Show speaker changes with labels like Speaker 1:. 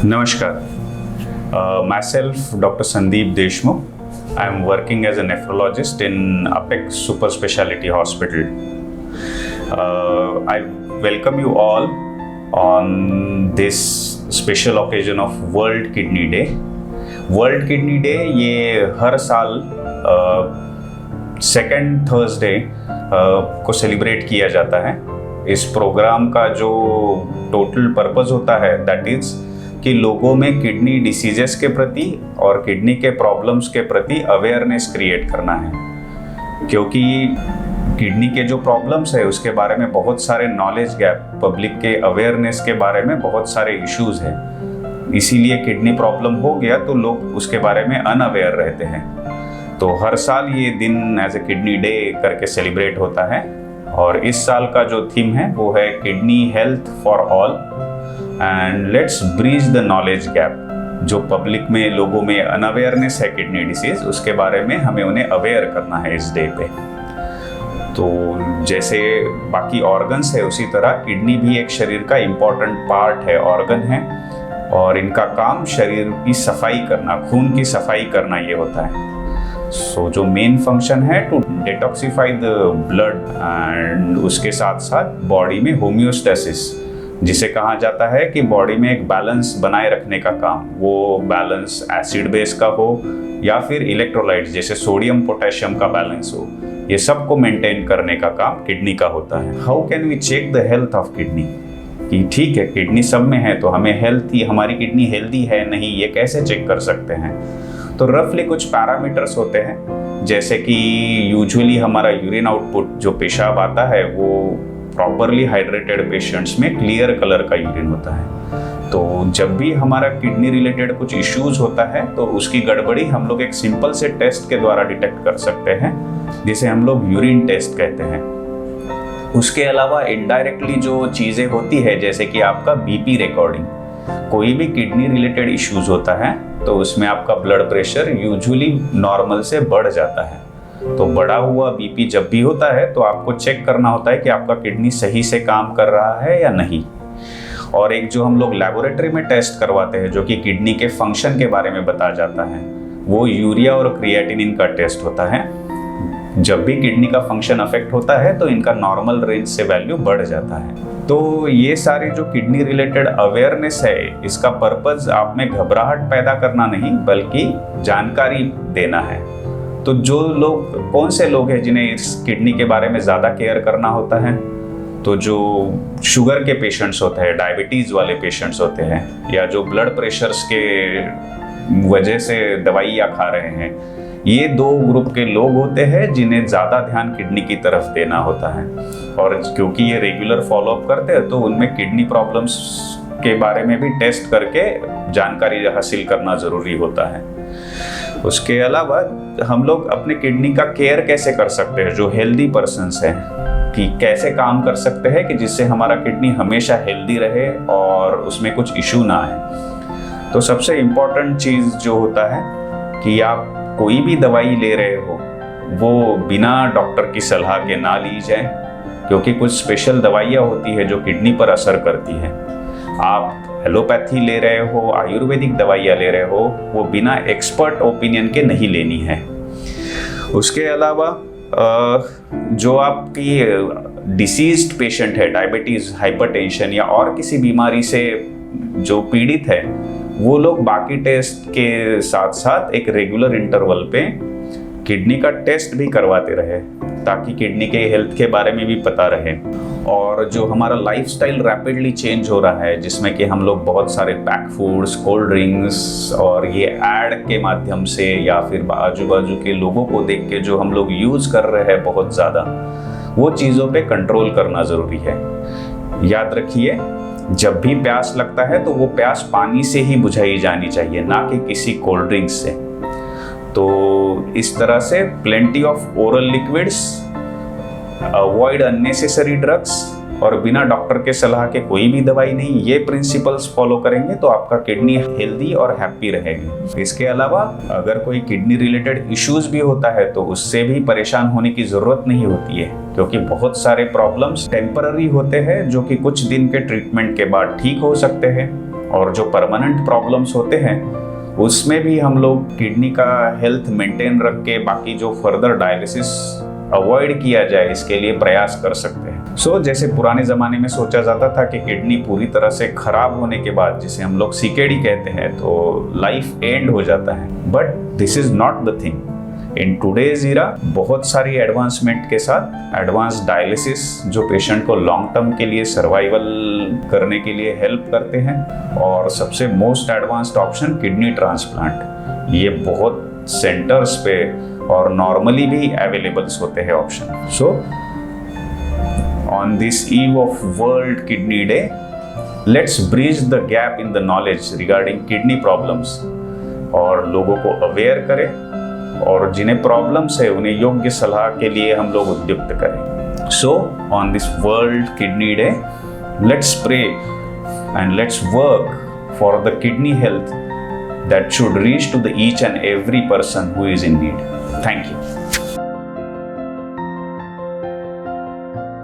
Speaker 1: Namaskar. Myself, Dr. Sandeep Deshmukh. I am working as a nephrologist in Apex Super Speciality Hospital. I welcome you all on this special occasion of World Kidney Day. World Kidney Day ये हर साल second Thursday को celebrate किया जाता है। इस programme का जो total purpose होता है दैट इज कि लोगों में किडनी डिसीजेस के प्रति और किडनी के प्रॉब्लम्स के प्रति अवेयरनेस क्रिएट करना है, क्योंकि किडनी के जो प्रॉब्लम्स है उसके बारे में बहुत सारे नॉलेज गैप, पब्लिक के अवेयरनेस के बारे में बहुत सारे इश्यूज हैं। इसीलिए किडनी प्रॉब्लम हो गया तो लोग उसके बारे में अनअवेयर रहते हैं। तो हर साल ये दिन एज ए किडनी डे करके सेलिब्रेट होता है और इस साल का जो थीम है वो है kidney health for all and let's breach the knowledge gap. जो पब्लिक में लोगों में अनअवेयरनेस है किडनी डिसीज, उसके बारे में हमें उन्हें अवेयर करना है इस डे पे। तो जैसे बाकी ऑर्गन्स है उसी तरह किडनी भी एक शरीर का इम्पॉर्टेंट पार्ट है, ऑर्गन है, और इनका काम शरीर की सफाई करना, खून की सफाई करना ये होता है। सो जो मेन फंक्शन है to detoxify the blood and उसके साथ साथ बॉडी में होम्योस्टेसिस, जिसे कहा जाता है कि बॉडी में एक बैलेंस बनाए रखने का काम, वो बैलेंस एसिड बेस का हो या फिर इलेक्ट्रोलाइट्स जैसे सोडियम पोटेशियम का बैलेंस हो, ये सब को मेंटेन करने का काम किडनी का होता है। How can we check the health of kidney, कि ठीक है किडनी सब में है तो हमें हेल्थ, हमारी किडनी हेल्दी है नहीं, ये कैसे चेक कर सकते हैं? तो रफली कुछ पैरामीटर्स होते हैं, जैसे कि यूजुअली हमारा यूरिन आउटपुट, जो पेशाब आता है वो प्रॉपरली हाइड्रेटेड पेशेंट्स में क्लियर कलर का यूरिन होता है। तो जब भी हमारा किडनी रिलेटेड कुछ इश्यूज होता है तो उसकी गड़बड़ी हम लोग एक सिंपल से टेस्ट के द्वारा डिटेक्ट कर सकते हैं, जिसे हम लोग यूरिन टेस्ट कहते हैं। उसके अलावा इनडायरेक्टली जो चीज़ें होती है, जैसे कि आपका बीपी रिकॉर्डिंग, कोई भी किडनी रिलेटेड इश्यूज होता है तो उसमें आपका ब्लड प्रेशर यूजुअली नॉर्मल से बढ़ जाता है। तो बढ़ा हुआ बीपी जब भी होता है तो आपको चेक करना होता है कि आपका किडनी सही से काम कर रहा है या नहीं। और एक जो हम लोग लेबोरेटरी में टेस्ट करवाते हैं जो कि किडनी के फंक्शन के बारे में बता जाता है, वो यूरिया और क्रिएटिनिन का टेस्ट होता है। जब भी किडनी का फंक्शन अफेक्ट होता है तो इनका नॉर्मल रेंज से वैल्यू बढ़ जाता है। तो ये सारे जो किडनी रिलेटेड अवेयरनेस है, इसका पर्पस आप में घबराहट पैदा करना नहीं बल्कि जानकारी देना है। तो जो लोग, कौन से लोग हैं जिन्हें इस किडनी के बारे में ज़्यादा केयर करना होता है? तो जो शुगर के पेशेंट्स होते हैं, डायबिटीज़ वाले पेशेंट्स होते हैं, या जो ब्लड प्रेशर्स के वजह से दवाइयाँ खा रहे हैं, ये दो ग्रुप के लोग होते हैं जिन्हें ज़्यादा ध्यान किडनी की तरफ देना होता है। और क्योंकि ये रेगुलर फॉलोअप करते हैं तो उनमें किडनी प्रॉब्लम्स के बारे में भी टेस्ट करके जानकारी हासिल करना ज़रूरी होता है। उसके अलावा हम लोग अपने किडनी का केयर कैसे कर सकते हैं, जो हेल्दी पर्सन्स हैं, कि कैसे काम कर सकते हैं कि जिससे हमारा किडनी हमेशा हेल्दी रहे और उसमें कुछ इशू ना आए। तो सबसे इम्पॉर्टेंट चीज़ जो होता है कि आप कोई भी दवाई ले रहे हो वो बिना डॉक्टर की सलाह के ना ली जाए, क्योंकि कुछ स्पेशल दवाइयाँ होती है जो किडनी पर असर करती है। आप एलोपैथी ले रहे हो, आयुर्वेदिक दवाइयाँ ले रहे हो, वो बिना एक्सपर्ट ओपिनियन के नहीं लेनी है। उसके अलावा जो आपकी डिसीज्ड पेशेंट है, डायबिटीज़, हाइपरटेंशन या और किसी बीमारी से जो पीड़ित है, वो लोग बाकी टेस्ट के साथ साथ एक रेगुलर इंटरवल पे किडनी का टेस्ट भी करवाते रहे, ताकि किडनी के हेल्थ के बारे में भी पता रहे। और जो हमारा लाइफस्टाइल रैपिडली चेंज हो रहा है, जिसमें कि हम लोग बहुत सारे पैक फूड्स, कोल्ड ड्रिंक्स और ये ऐड के माध्यम से या फिर आजू बाजू के लोगों को देख के जो हम लोग यूज़ कर रहे हैं बहुत ज़्यादा, वो चीज़ों पे कंट्रोल करना ज़रूरी है। याद रखिए, जब भी प्यास लगता है तो वो प्यास पानी से ही बुझाई जानी चाहिए, ना कि किसी कोल्ड ड्रिंक से। तो इस तरह से plenty of oral liquids, avoid unnecessary drugs और बिना डॉक्टर के सलाह के कोई भी दवाई नहीं, ये प्रिंसिपल्स फॉलो करेंगे तो आपका किडनी हेल्दी और हैप्पी रहेगी। इसके अलावा अगर कोई किडनी रिलेटेड इश्यूज भी होता है तो उससे भी परेशान होने की ज़रूरत नहीं होती है, क्योंकि बहुत सारे प्रॉब्लम्स टेम्पररी होते हैं जो कि कुछ दिन के ट्रीटमेंट के बाद ठीक हो सकते हैं और जो परमानेंट प्रॉब्लम्स होते हैं उसमें भी हम लोग किडनी का हेल्थ मेंटेन रख के बाकी जो फर्दर डायलिसिस अवॉइड किया जाए इसके लिए प्रयास कर सकते हैं। सो जैसे पुराने ज़माने में सोचा जाता था कि किडनी पूरी तरह से खराब होने के बाद, जिसे हम लोग सीकेडी कहते हैं, तो लाइफ एंड हो जाता है, but this is not the thing. In today's era बहुत सारी एडवांसमेंट के साथ एडवांस डायलिसिस जो पेशेंट को लॉन्ग टर्म के लिए सर्वाइवल करने के लिए हेल्प करते हैं, और सबसे most advanced option kidney transplant, ये बहुत सेंटर्स पे और नॉर्मली भी अवेलेबल्स होते हैं option. So on this eve of world kidney day, let's bridge the gap in the knowledge regarding kidney problems, और लोगों को अवेयर करें, और जिन्हें प्रॉब्लम्स है उन्हें योग्य सलाह के लिए हम लोग उद्युक्त करें। So on this world kidney day, let's pray and let's work for the kidney health that should reach to the each and every person who is in need. Thank you.